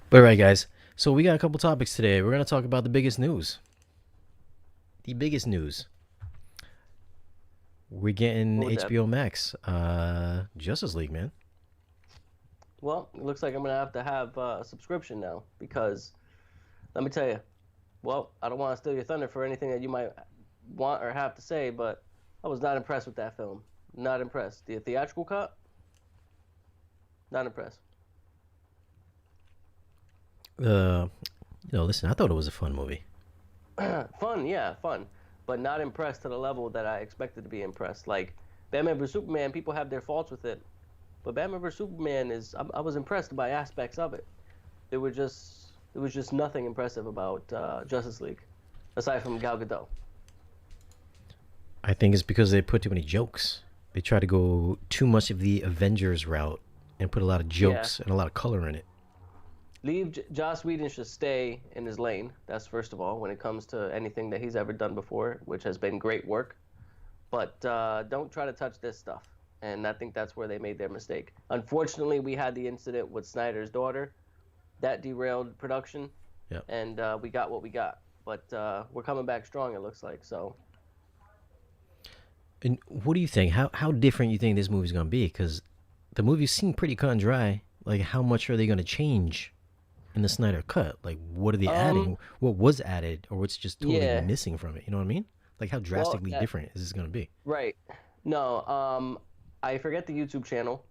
But all right, guys. So we got a couple topics today. We're gonna talk about the biggest news. The biggest news. We're getting What would that HBO be? Max. Justice League, man. Well, it looks like I'm gonna have to have a subscription now because let me tell you. Well, I don't want to steal your thunder for anything that you might want or have to say, but I was not impressed with that film. Not impressed. The theatrical cut, not impressed. Uh, listen. I thought it was a fun movie. Fun, yeah, fun, but not impressed to the level that I expected to be impressed. Like Batman vs Superman, people have their faults with it, but Batman vs Superman I was impressed by aspects of it. There was just nothing impressive about Justice League, aside from Gal Gadot. I think it's because they put too many jokes. They try to go too much of the Avengers route and put a lot of Yeah, jokes and a lot of color in it. leave Joss Whedon should stay in his lane. That's first of all when it comes to anything that he's ever done before, which has been great work. But don't try to touch this stuff. And I think that's where they made their mistake. Unfortunately, we had the incident with Snyder's daughter that derailed production, Yeah. and we got what we got. But we're coming back strong. It looks like so. And what do you think? How different you think this movie's gonna be? Because the movie seemed pretty cut and dry. Like, how much are they gonna change in the Snyder cut? Like, what are they Um, adding? What was added, or what's just totally yeah. missing from it? You know what I mean? Like, how Well, drastically different is this gonna be? right. No. I forget the YouTube channel,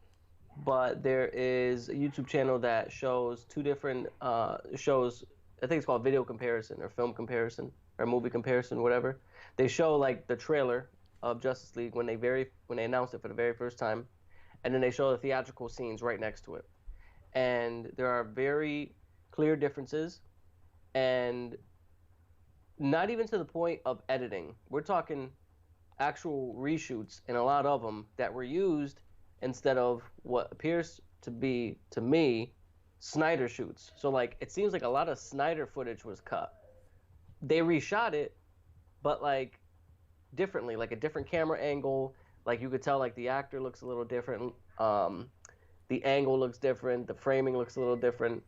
but there is a YouTube channel that shows two different shows. I think it's called video comparison or film comparison or movie comparison, whatever. They show like the trailer of Justice League when they announced it for the very first time, and then they show the theatrical scenes right next to it. And there are very clear differences, and not even to the point of editing. We're talking actual reshoots, and a lot of them that were used instead of what appears to be to me Snyder shoots. So like it seems like a lot of Snyder footage was cut. They reshot it, but like differently, like a different camera angle. Like you could tell, like the actor looks a little different. The angle looks different. The framing looks a little different.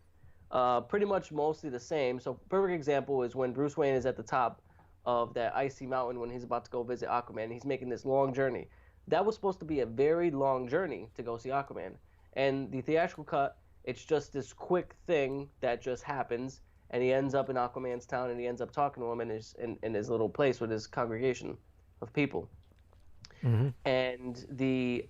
Pretty much mostly the same. So perfect example is when Bruce Wayne is at the top of that icy mountain when he's about to go visit Aquaman. He's making this long journey. That was supposed to be a very long journey to go see Aquaman. And the theatrical cut, it's just this quick thing that just happens, and he ends up in Aquaman's town, and he ends up talking to him in his little place with his congregation of people. Mm-hmm. And the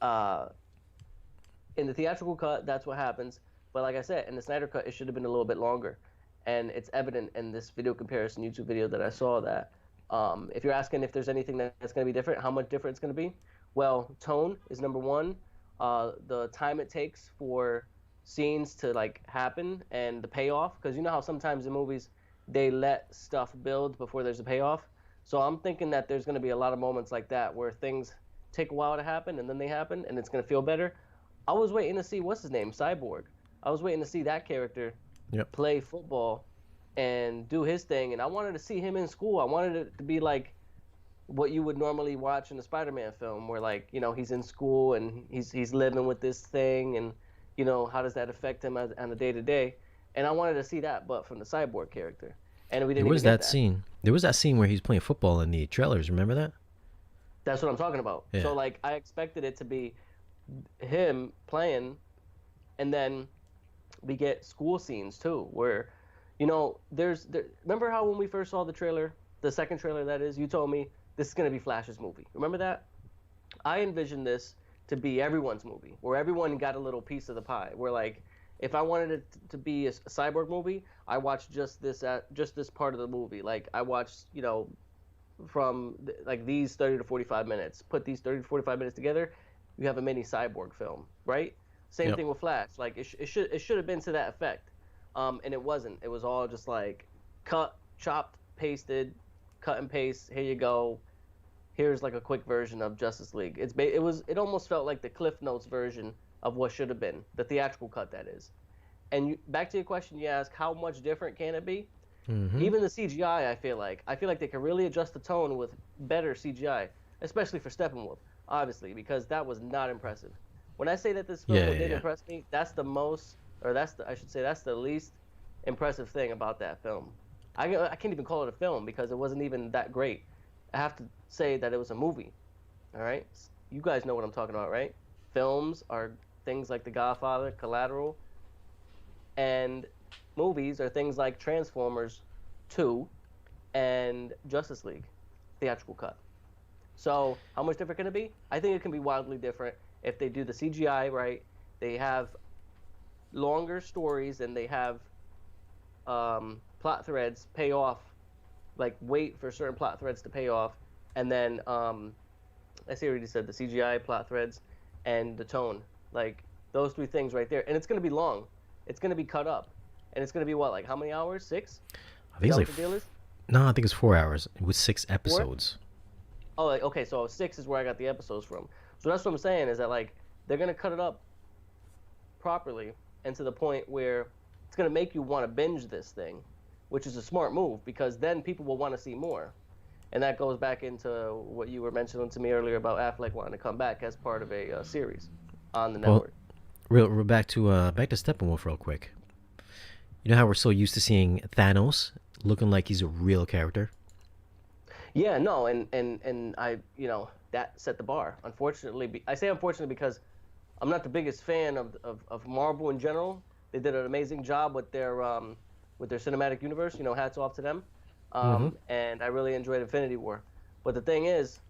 in the theatrical cut, that's what happens. But like I said, in the Snyder cut, it should have been a little bit longer, and it's evident in this video comparison YouTube video that I saw that if you're asking if there's anything that's going to be different, how much different it's going to be, well, tone is number one. The time it takes for scenes to like happen and the payoff, because you know how sometimes in movies they let stuff build before there's a payoff. So I'm thinking that there's going to be a lot of moments like that where things take a while to happen and then they happen and it's going to feel better. I was waiting to see what's his name, Cyborg. I was waiting to see that character Yep. play football and do his thing, and I wanted to see him in school. I wanted it to be like what you would normally watch in a Spider-Man film, where like he's in school and he's living with this thing, and how does that affect him on a day to day? And I wanted to see that, but from the Cyborg character, and we There didn't even was get that that. scene. There was that scene where he's playing football in the trailers. Remember that? That's what I'm talking about. Yeah. So like I expected it to be him playing, and then we get school scenes too, where remember how when we first saw the trailer, the second trailer that is, you told me this is going to be Flash's movie. Remember that? I envisioned this to be everyone's movie, where everyone got a little piece of the pie. Where like, if I wanted it to be a cyborg movie, I watched just this part of the movie. Like I watched, from like these 30 to 45 minutes. Put these 30 to 45 minutes together, you have a mini cyborg film, right? Same Yep. thing with Flash. Like it should have been to that effect, and it wasn't. It was all just like cut, chopped, pasted, cut and paste. Here you go. Here's like a quick version of Justice League. It almost felt like the Cliff Notes version of what should have been the theatrical cut, that is. And back to your question, you ask how much different can it be? Mm-hmm. Even the CGI, I feel like they can really adjust the tone with better CGI, especially for Steppenwolf, obviously, because that was not impressive. When I say that this film Yeah, yeah, did yeah. impress me, that's the most. or I should say that's the least impressive thing about that film. I can't even call it a film because it wasn't even that great. I have to say that it was a movie. All right, you guys know what I'm talking about, right? Films are things like The Godfather, Collateral, and movies are things like Transformers 2 and Justice League theatrical cut. So how much different can it be? I think it can be wildly different if they do the CGI right. They have longer stories and they have plot threads pay off, like wait for certain plot threads to pay off, and then I see already said the CGI plot threads and the tone, like those three things right there, and it's gonna be long. It's gonna be cut up, and it's gonna be what, like how many hours? 6? I Is think it's that like what the deal is? no, I think it's 4 hours with 6 4? episodes. Oh, like, okay, so 6 is where I got the episodes from. So that's what I'm saying is that like they're gonna cut it up properly and to the point where it's gonna make you want to binge this thing, which is a smart move because then people will want to see more. And that goes back into what you were mentioning to me earlier about Affleck wanting to come back as part of a series on the Well, network. real back to Steppenwolf real quick. You know how we're so used to seeing Thanos looking like he's a real character? Yeah, no, and I, that set the bar. Unfortunately, I say unfortunately because I'm not the biggest fan of Marvel in general. They did an amazing job with their cinematic universe. Hats off to them. Mm-hmm. And I really enjoyed Infinity War. But the thing is,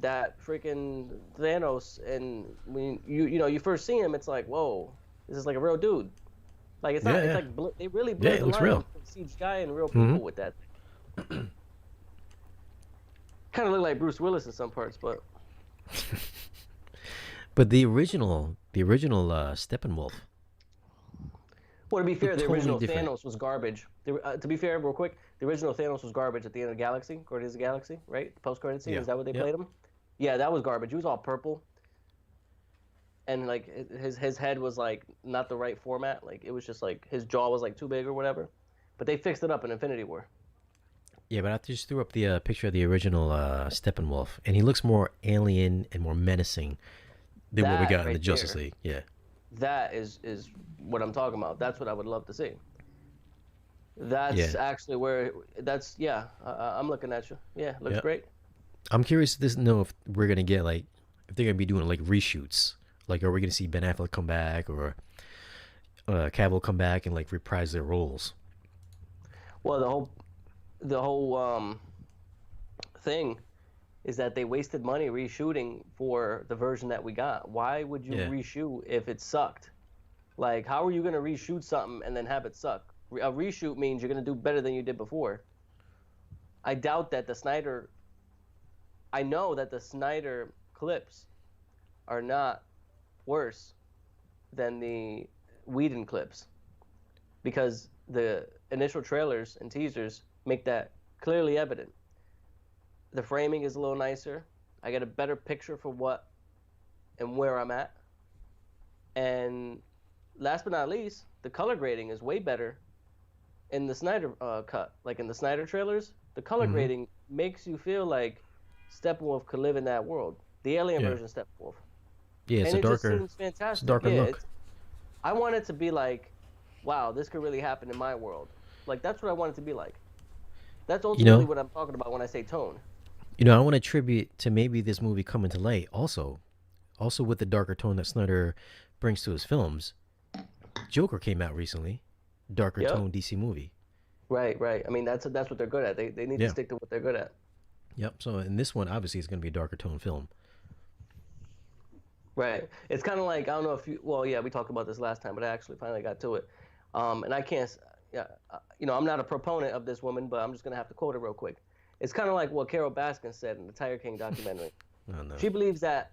that freaking Thanos, and when you first see him, it's like, whoa, this is like a real dude. Like it's Yeah, not. It's yeah. like they really Yeah, blurred it the looks line real. between CGI and real Mm-hmm. people with that. Kind of look like Bruce Willis in some parts, but But the original Steppenwolf well, to be fair, looked the totally original different. Thanos was garbage. To be fair, real quick, the original Thanos was garbage at the end of the Galaxy, Guardians of the Galaxy, right? The post-credit scene. Yeah. Is that what they Yep. played him? Yeah, that was garbage. He was all purple, and like his head was like not the right format. Like it was just like his jaw was like too big or whatever. But they fixed it up in Infinity War. Yeah, but I just threw up the picture of the original Steppenwolf, and he looks more alien and more menacing than what we That got in the right Justice there, League. Yeah. that is what I'm talking about. That's what I would love to see. Yeah. That's actually where that's yeah. I'm looking at you. Yeah, looks Yeah. great. I'm curious to know if we're gonna get like if they're gonna be doing like reshoots. Like, are we gonna see Ben Affleck come back or Cavill come back and like reprise their roles? Well, the whole thing is that they wasted money reshooting for the version that we got. Why would you Yeah. reshoot if it sucked? Like, how are you going to reshoot something and then have it suck? A reshoot means you're going to do better than you did before. I doubt that I know that the Snyder clips are not worse than the Whedon clips because the initial trailers and teasers make that clearly evident. The framing is a little nicer. I get a better picture for what and where I'm at. And last but not least, the color grading is way better in the Snyder cut. Like in the Snyder trailers, the color Mm-hmm. grading makes you feel like Steppenwolf could live in that world. The alien Yeah. version Steppenwolf. Yeah. And it just seems It's a fantastic. darker Yeah, look. I want it to be like, wow, this could really happen in my world. Like that's what I want it to be like. That's You ultimately know. what I'm talking about when I say tone. I want to attribute to maybe this movie coming to light also with the darker tone that Snyder brings to his films. Joker came out recently, darker Yep. tone DC movie. Right, right. I mean, that's what they're good at. They need to Yeah. stick to what they're good at. Yep. So in this one, obviously, it's going to be a darker tone film. Right. It's kind of like I don't know if you. Well, yeah, we talked about this last time, but I actually finally got to it. And I can't. Yeah, I'm not a proponent of this woman, but I'm just gonna have to quote her real quick. It's kind of like what Carol Baskin said in the Tiger King documentary. Oh no. She believes that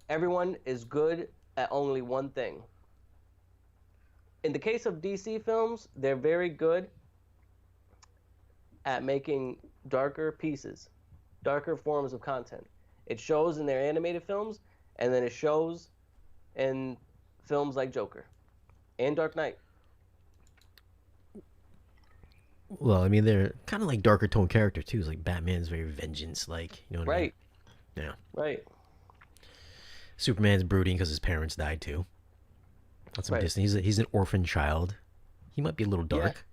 everyone is good at only one thing. In the case of DC films, they're very good at making darker pieces, darker forms of content. It shows in their animated films, and then it shows in films like Joker and Dark Knight. Well, I mean, they're kind of like darker tone character too. It's like Batman's very vengeance, like you know what I mean? Right, Yeah. right. Superman's brooding because his parents died too. on some Right. Disney. He's an orphan child. He might be a little Yeah. dark.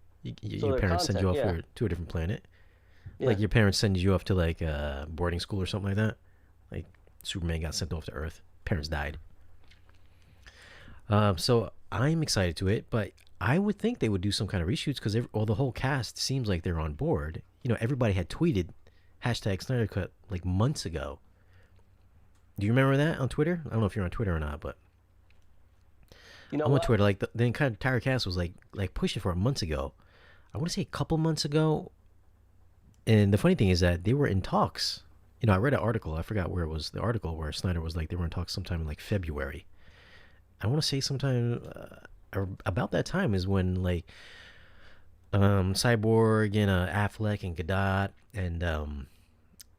So Your their parents send you content, off yeah, to a different planet. yeah. Like your parents send you off to like boarding school or something like that. Like Superman got sent off to Earth. Parents died. So I'm excited to it, but I would think they would do some kind of reshoots because the whole cast seems like they're on board. You know, everybody had tweeted hashtag Snyder Cut like months ago. Do you remember that on Twitter? I don't know if you're on Twitter or not, but You know I'm on what? Twitter. Like the entire cast was like pushing for it months ago. I want to say a couple months ago. And the funny thing is that they were in talks. You know, I read an article. I forgot where it was. The article where Snyder was like they were in talks sometime in like February. I want to say sometime about that time is when like Cyborg and Affleck and Gadot and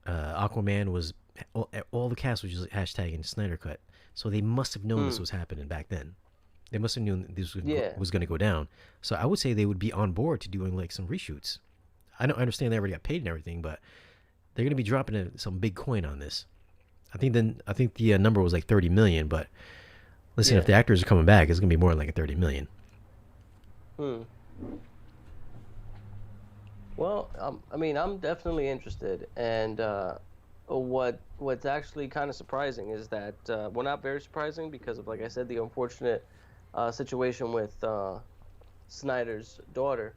Aquaman was all the cast was just hashtagging Snyder Cut. So they must have known this Mm, was happening back then. They must have known this yeah. was going to go down. So I would say they would be on board to doing like some reshoots. I don't understand they already got paid and everything, but they're going to be dropping some big coin on this. I think the number was like 30 million, but listen, if Yeah. the actors are coming back, it's going to be more like a 30 million. Hmm. Well, I mean, I'm definitely interested, and what's actually kind of surprising is that well, not very surprising because of, like I said, the unfortunate situation with Snyder's daughter.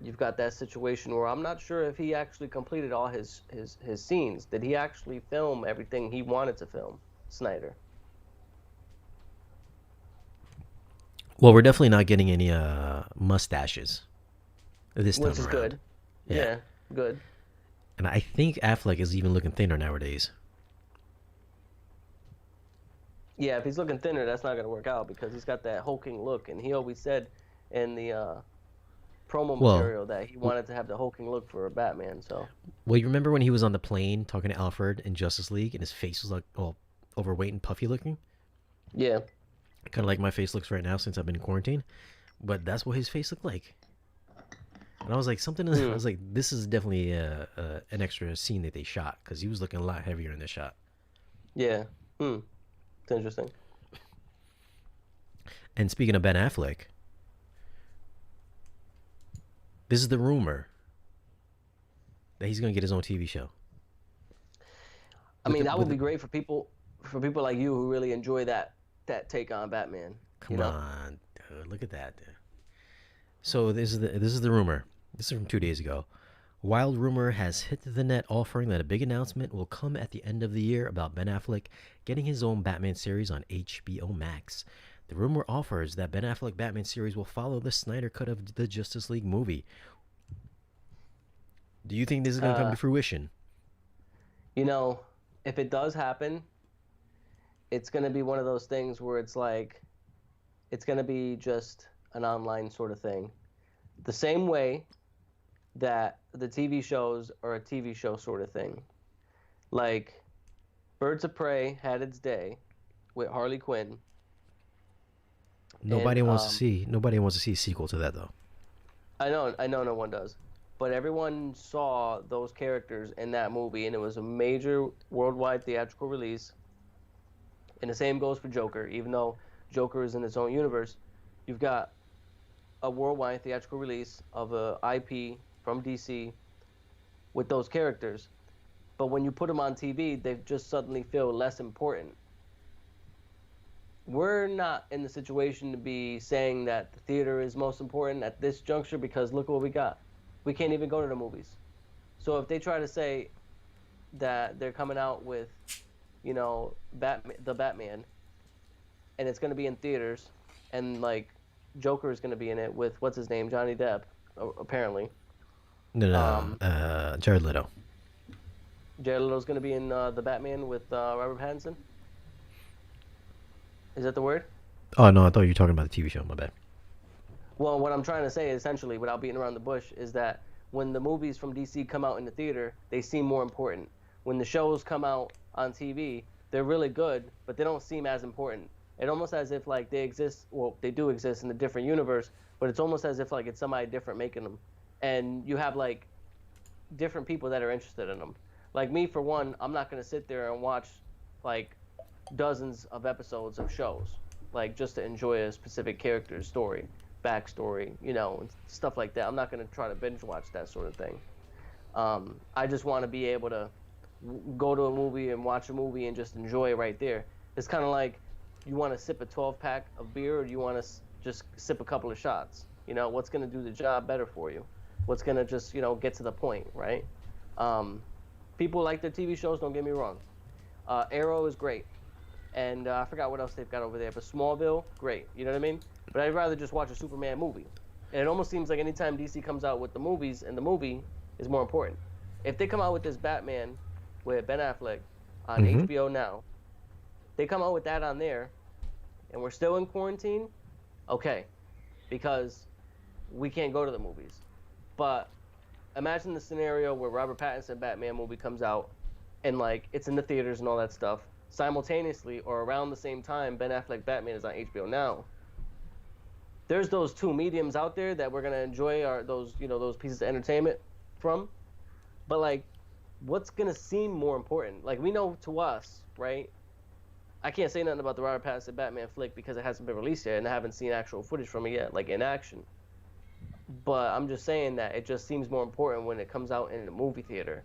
You've got that situation where I'm not sure if he actually completed all his scenes. Did he actually film everything he wanted to film, Snyder? Well, we're definitely not getting any mustaches this Which time is around. good. Yeah. Yeah, good. And I think Affleck is even looking thinner nowadays. Yeah, if he's looking thinner, that's not gonna work out because he's got that hulking look, and he always said in the promo Well, material that he wanted to have the hulking look for Batman. So well, you remember when he was on the plane talking to Alfred in Justice League, and his face was like all overweight and puffy looking, yeah, kind of like my face looks right now since I've been in quarantine. But that's what his face looked like. And I was like, something. I mm, was like, this is definitely an extra scene that they shot because he was looking a lot heavier in this shot. yeah, hmm, it's interesting. And speaking of Ben Affleck, this is the rumor that he's gonna get his own TV show I with mean, the that would with. be great for people like you who really enjoy that take on Batman. You Come know? on, dude, look at that. Dude. So this is the rumor. This is from 2 days ago. Wild rumor has hit the net, offering that a big announcement will come at the end of the year about Ben Affleck getting his own Batman series on HBO Max. The rumor offers that Ben Affleck Batman series will follow the Snyder cut of the Justice League movie. Do you think this is going to come to Uh, fruition? you know, if it does happen, it's gonna be one of those things where it's like it's gonna be just an online sort of thing. The same way that the TV shows are a TV show sort of thing. Like Birds of Prey had its day with Harley Quinn, and Nobody wants to see a sequel to that though. I know no one does, but everyone saw those characters in that movie, and it was a major worldwide theatrical release. And the same goes for Joker, even though Joker is in its own universe. You've got a worldwide theatrical release of a IP from DC with those characters, but when you put them on TV, they just suddenly feel less important. We're not in the situation to be saying that the theater is most important at this juncture because look what we got. We can't even go to the movies. So if they try to say that they're coming out with, the Batman, and it's going to be in theaters, and like Joker is going to be in it with what's his name, Johnny Depp, apparently. No, Um, no, Jared Leto. Jared Leto's going to be in the Batman with Robert Pattinson. Is that the word? Oh no, I thought you were talking about the TV show. My bad. Well, what I'm trying to say, essentially, without beating around the bush, is that when the movies from DC come out in the theater, they seem more important. When the shows come out on TV, they're really good, but they don't seem as important. It's almost as if like they exist, well, they do exist in a different universe, but it's almost as if like it's somebody different making them, and you have like different people that are interested in them. Like me, for one, I'm not gonna sit there and watch like dozens of episodes of shows. like just to enjoy a specific character's story, backstory, and stuff like that. I'm not gonna try to binge watch that sort of thing. I just want to be able to go to a movie and watch a movie and just enjoy it right there. It's kind of like you want to sip a 12-pack of beer, or you want to just sip a couple of shots. What's gonna do the job better for you? What's gonna just get to the point, right? People like their TV shows. Don't get me wrong. Arrow is great. And I forgot what else they've got over there, but Smallville, great. You know what I mean? But I'd rather just watch a Superman movie. And it almost seems like anytime DC comes out with the movies, and the movie is more important. If they come out with this Batman with Ben Affleck on HBO now, they come out with that on there, and we're still in quarantine, okay, because we can't go to the movies. But imagine the scenario where Robert Pattinson Batman movie comes out, and like it's in the theaters and all that stuff. Simultaneously or around the same time, Ben Affleck Batman is on HBO now. There's those two mediums out there that we're gonna enjoy those pieces of entertainment from. But like, what's gonna seem more important? Like, we know to us, right? I can't say nothing about the Robert Pattinson Batman flick because it hasn't been released yet, and I haven't seen actual footage from it yet, like in action. But I'm just saying that it just seems more important when it comes out in the movie theater.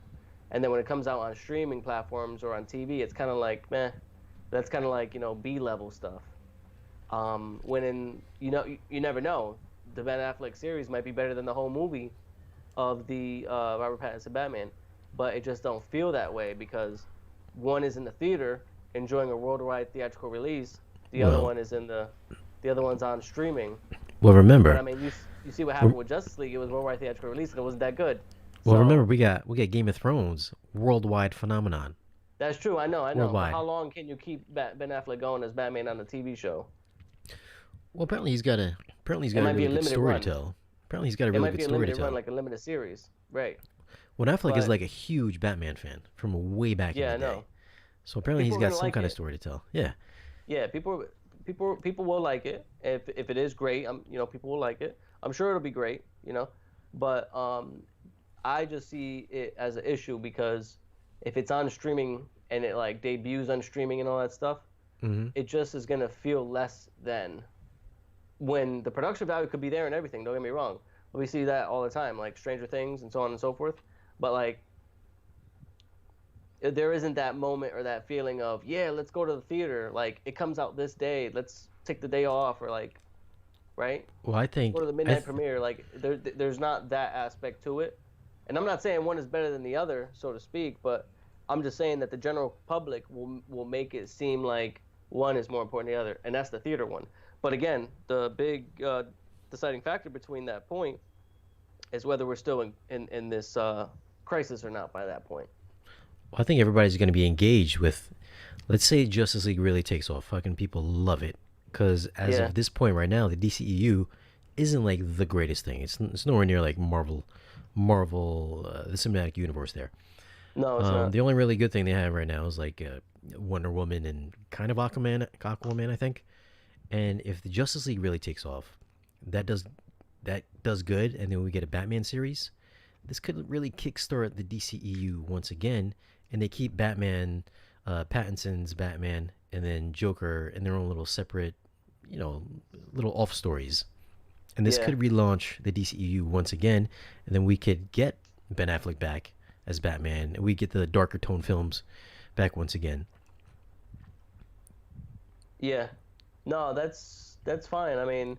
And then when it comes out on streaming platforms or on TV, it's kind of like, meh. That's kind of like, B-level stuff. You never know. The Ben Affleck series might be better than the whole movie of the Robert Pattinson Batman. But it just don't feel that way because one is in the theater enjoying a worldwide theatrical release. The other one is the other one's on streaming. Well, remember. But I mean, you see what happened with Justice League. It was worldwide theatrical release and it wasn't that good. Well, remember, we got Game of Thrones, worldwide phenomenon. That's true. I know. Worldwide. How long can you keep Ben Affleck going as Batman on the TV show? Well, apparently he's got a really good story to tell. Apparently he's got a really good story to tell. Run, like a limited series, right? Well, Affleck is like a huge Batman fan from way back in the day. Yeah, I know. So apparently he's got some kind of story to tell. Yeah. Yeah, people will like it if it is great. People will like it. I'm sure it'll be great. But I just see it as an issue because if it's on streaming and it like debuts on streaming and all that stuff, it just is gonna feel less than when the production value could be there and everything. Don't get me wrong, we see that all the time, like Stranger Things and so on and so forth. But like, there isn't that moment or that feeling of let's go to the theater. Like it comes out this day, let's take the day off or like, right? Well, I think go to the midnight premiere. Like there's not that aspect to it. And I'm not saying one is better than the other, so to speak, but I'm just saying that the general public will make it seem like one is more important than the other, and that's the theater one. But again, the big deciding factor between that point is whether we're still in this crisis or not by that point. Well, I think everybody's going to be engaged with, let's say Justice League really takes off. Fucking people love it. Because as of this point right now, the DCEU isn't like the greatest thing. It's nowhere near like Marvel, the cinematic universe there. No, it's not. The only really good thing they have right now is like Wonder Woman and kind of Aquaman, I think. And if the Justice League really takes off, that does good, and then we get a Batman series, this could really kickstart the DCEU once again, and they keep Batman, Pattinson's Batman, and then Joker in their own little separate, little off stories. And this could relaunch the DCEU once again, and then we could get Ben Affleck back as Batman, and we get the darker tone films back once again. Yeah. No, that's fine. I mean,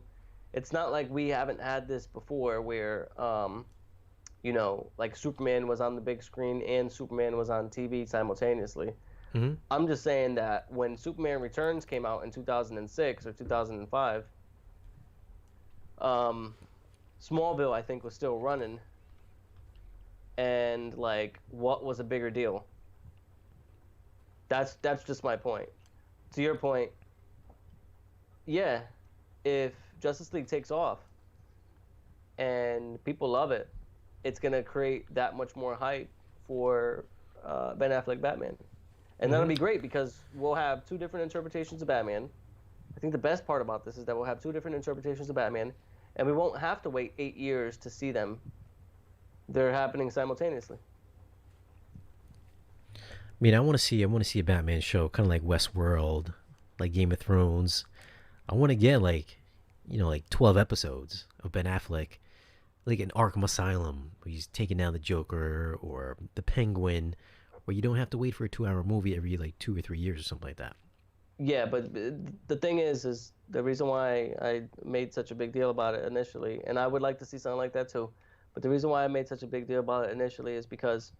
it's not like we haven't had this before where, like Superman was on the big screen and Superman was on TV simultaneously. Mm-hmm. I'm just saying that when Superman Returns came out in 2006 or 2005, Smallville, I think, was still running. And, like, what was a bigger deal? That's just my point. To your point, yeah, if Justice League takes off and people love it, it's going to create that much more hype for Ben Affleck Batman. And that'll be great because we'll have two different interpretations of Batman. I think the best part about this is that we'll have two different interpretations of Batman, and we won't have to wait 8 years to see them. They're happening simultaneously. I mean, I want to see a Batman show, kind of like Westworld, like Game of Thrones, I want to get like, like 12 episodes of Ben Affleck, like in Arkham Asylum, where he's taking down the Joker or the Penguin, where you don't have to wait for a 2-hour movie every like 2 or 3 years or something like that. Yeah, but the thing is the reason why I made such a big deal about it initially, and I would like to see something like that too. But the reason why I made such a big deal about it initially is because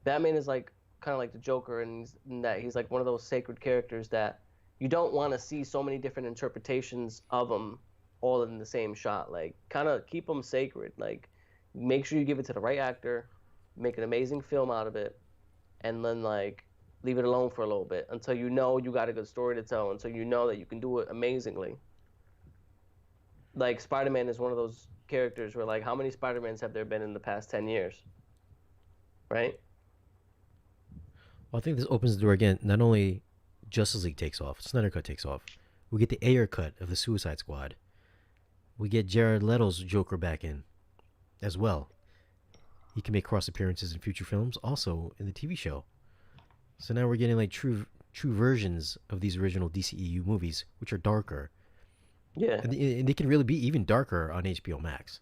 Batman is like kind of like the Joker, and in that he's like one of those sacred characters that you don't want to see so many different interpretations of him all in the same shot. Like, kind of keep them sacred. Like, make sure you give it to the right actor, make an amazing film out of it, and then like leave it alone for a little bit until you know you got a good story to tell, until you know that you can do it amazingly. Like Spider-Man is one of those characters where like how many Spider-Mans have there been in the past 10 years, right? Well, I think this opens the door again. Not only Justice League takes off, Snyder Cut takes off. We get the Ayer cut of the Suicide Squad. We get Jared Leto's Joker back in as well. He can make cross appearances in future films, also in the TV show. So now we're getting like true versions of these original DCEU movies, which are darker, Yeah, and they can really be even darker on HBO Max.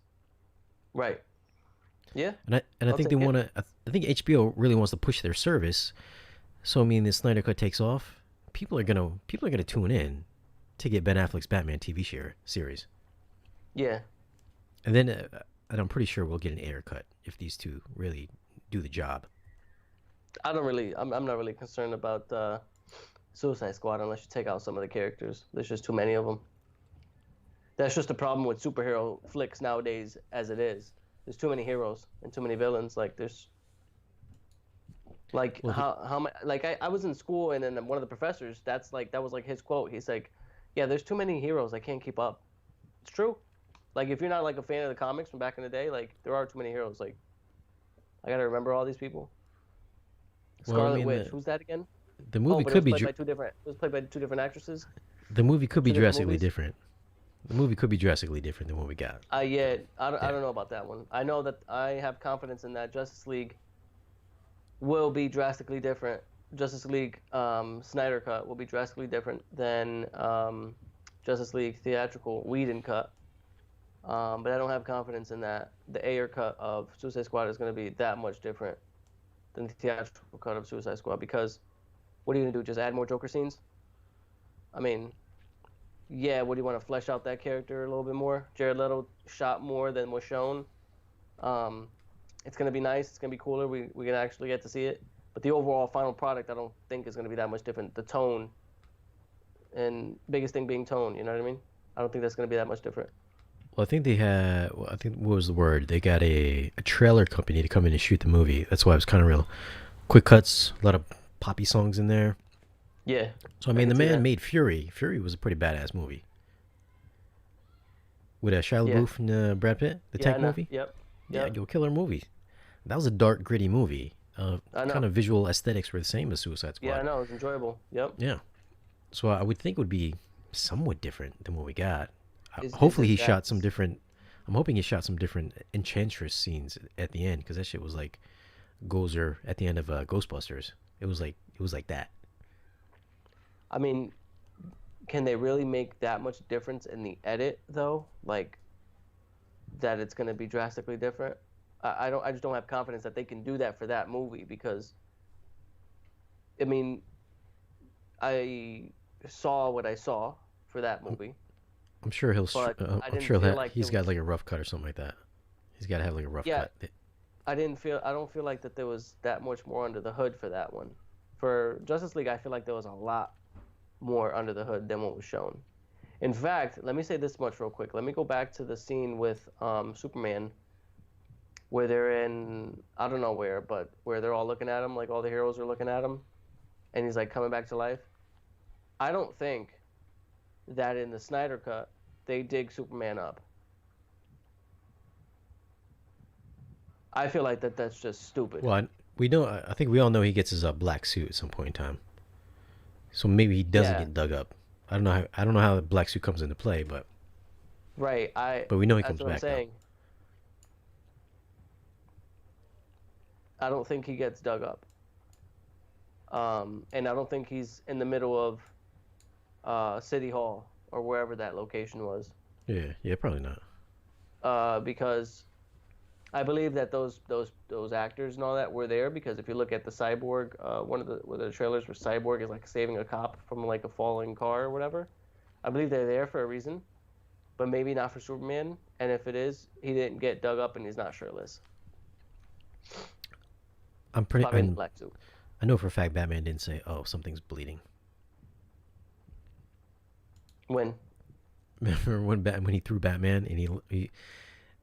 right. Yeah, And I I'll think they take it. want to. I think HBO really wants to push their service. So I mean, the Snyder Cut takes off. People are gonna tune in to get Ben Affleck's Batman TV series, Yeah, and then and I'm pretty sure we'll get an Ayer cut if these two really do the job. I'm not really concerned about Suicide Squad unless you take out some of the characters. There's just too many of them. That's just the problem with superhero flicks nowadays, as it is. There's too many heroes and too many villains. Like there's like Well, how my like I was in school and then one of the professors that was like his quote. He's like, "Yeah, there's too many heroes. I can't keep up." It's true. Like if you're not like a fan of the comics from back in the day, like there are too many heroes. Like I gotta remember all these people. well, I Scarlet mean, Witch. Who's that again? the Oh, movie but could be it was played by two different actresses, the movie could be two different drastically movies. different. The movie could be drastically different than what we got. Yeah, I Yeah. don't know about that one. I know that I have confidence in that Justice League will be drastically different. Justice League Snyder cut will be drastically different than Justice League theatrical Whedon cut. But I don't have confidence in that the Ayer cut of Suicide Squad is going to be that much different than the theatrical cut of Suicide Squad because what are you going to do? Just add more Joker scenes? I mean, yeah, what do you want to flesh out that character a little bit more? Jared Leto shot more than was shown. Um, it's gonna be nice. It's gonna be cooler. We can actually get to see it. But the overall final product, I don't think is gonna be that much different. The tone and biggest thing being tone. You know what I mean? I don't think that's gonna be that much different. Well, I think they had. Well, I think what was the word? They got a trailer company to come in and shoot the movie. That's why it was kind of real quick cuts, a lot of poppy songs in there. Yeah, So I I mean, the can see man that. made Fury. Fury was a pretty badass movie with Shia Yeah, LaBeouf and Brad Pitt, the yeah, I tank know. movie. Yep, Yeah, yep. go killer movie. That was a dark, gritty movie. I Kind know. of visual aesthetics were the same as Suicide Yeah, I Squad. know. It's enjoyable. Yep. Yeah. So I would think it would be somewhat different than what we got. Is Hopefully it he that? shot some different. I'm hoping he shot some different Enchantress scenes at the end because that shit was like Gozer at the end of Ghostbusters. It was like that. I mean, can they really make that much difference in the edit though? Like that it's gonna be drastically different? I don't. I just don't have confidence that they can do that for that movie because I mean, I saw what I saw for that movie, I'm sure he'll. but I I'm didn't sure feel that like he's there got was. like a rough cut or something like that. He's got to have like a rough Yeah, cut. I didn't feel. I don't feel like that there was that much more under the hood for that one. For Justice League, I feel like there was a lot more under the hood than what was shown. In fact, let me say this much real quick. Let me go back to the scene with Superman where they're in I don't know where, but where they're all looking at him, like all the heroes are looking at him, and he's like coming back to life. I don't think that in the Snyder cut they dig Superman up. I feel like that's just stupid. Well, we know. I think we all know he gets his black suit at some point in time. So maybe he doesn't Yeah, get dug up. I don't know how the black suit comes into play, right. I but we know he That's comes what I'm back though. saying. I don't think he gets dug up. And I don't think he's in the middle of City Hall. or wherever that location was. Yeah, probably not. Because I believe that those actors and all that were there because if you look at the Cyborg, one of the trailers where Cyborg is like saving a cop from like a falling car or whatever. I believe they're there for a reason, but maybe not for Superman. And if it is, he didn't get dug up and he's not shirtless. Probably in the black suit. I know for a fact Batman didn't say, "Oh, something's bleeding." When? Remember when he threw Batman and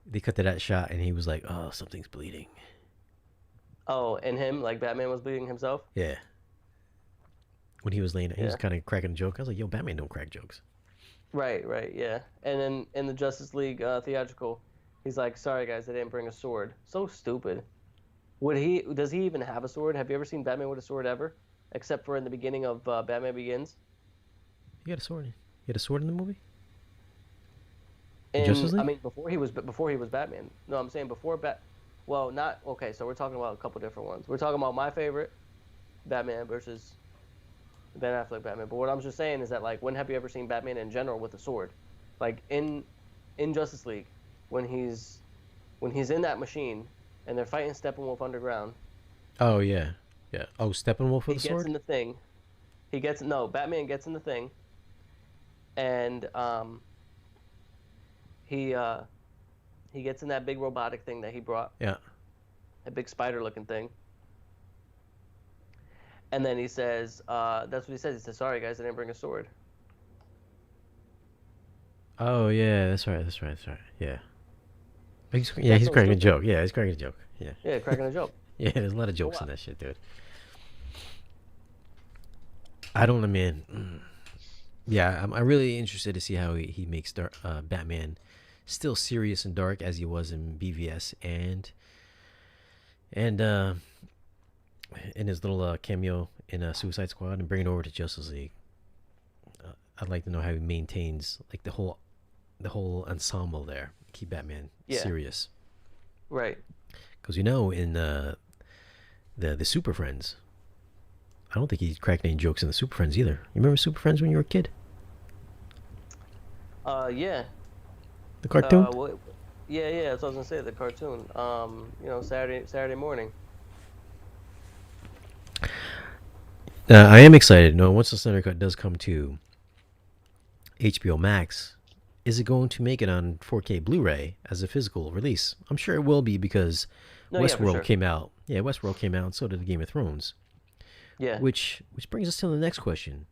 they cut to that shot and he was like, "Oh, something's bleeding." Oh, and him, like Batman was bleeding himself? Yeah. When he was laying, he was Yeah. kind of cracking a joke. I was like, "Yo, Batman don't crack jokes." Right, yeah. And then in the Justice League theatrical, he's like, "Sorry guys, I didn't bring a sword." So stupid. Does he even have a sword? Have you ever seen Batman with a sword ever? Except for in the beginning of Batman Begins. He got a sword. He had a sword in the movie. In And Justice I League. mean before he was Batman. No, I'm saying before well, not okay, so we're talking about a couple different ones. We're talking about my favorite Batman versus Ben Affleck Batman. But what I'm just saying is that like when have you ever seen Batman in general with a sword? Like in Justice League when he's in that machine and they're fighting Steppenwolf underground. Oh yeah, yeah. Oh, Steppenwolf He with a gets sword. in the thing. Batman gets in the thing and he he gets in that big robotic thing that he brought, Yeah. a big spider-looking thing. And then he says, that's what he says. He says, "Sorry guys, I didn't bring a sword." Oh yeah, that's right. Yeah. That's He's so cracking a stupid. joke. Yeah, he's cracking a joke. Yeah. Yeah, cracking a joke. Yeah, there's a lot of So jokes in what? that shit, dude. I don't know, man. Yeah, I'm really interested to see how he makes Batman still serious and dark as he was in BVS and in his little cameo in Suicide Squad and bring it over to Justice League. I'd like to know how he maintains like the whole ensemble there. Keep Batman Yeah, serious right. because in the Super Friends, I don't think he cracked any jokes in the Super Friends either. You remember Super Friends when you were a kid? Yeah. The cartoon? What? Yeah. That's what I was gonna say. The cartoon. Saturday morning. I am excited. No, once the Snyder Cut does come to HBO Max, is it going to make it on 4K Blu-ray as a physical release? I'm sure it will be because No, yeah, for Westworld sure. came out. Yeah, Westworld came out, and so did Game of Thrones. Yeah. Which brings us to the next question: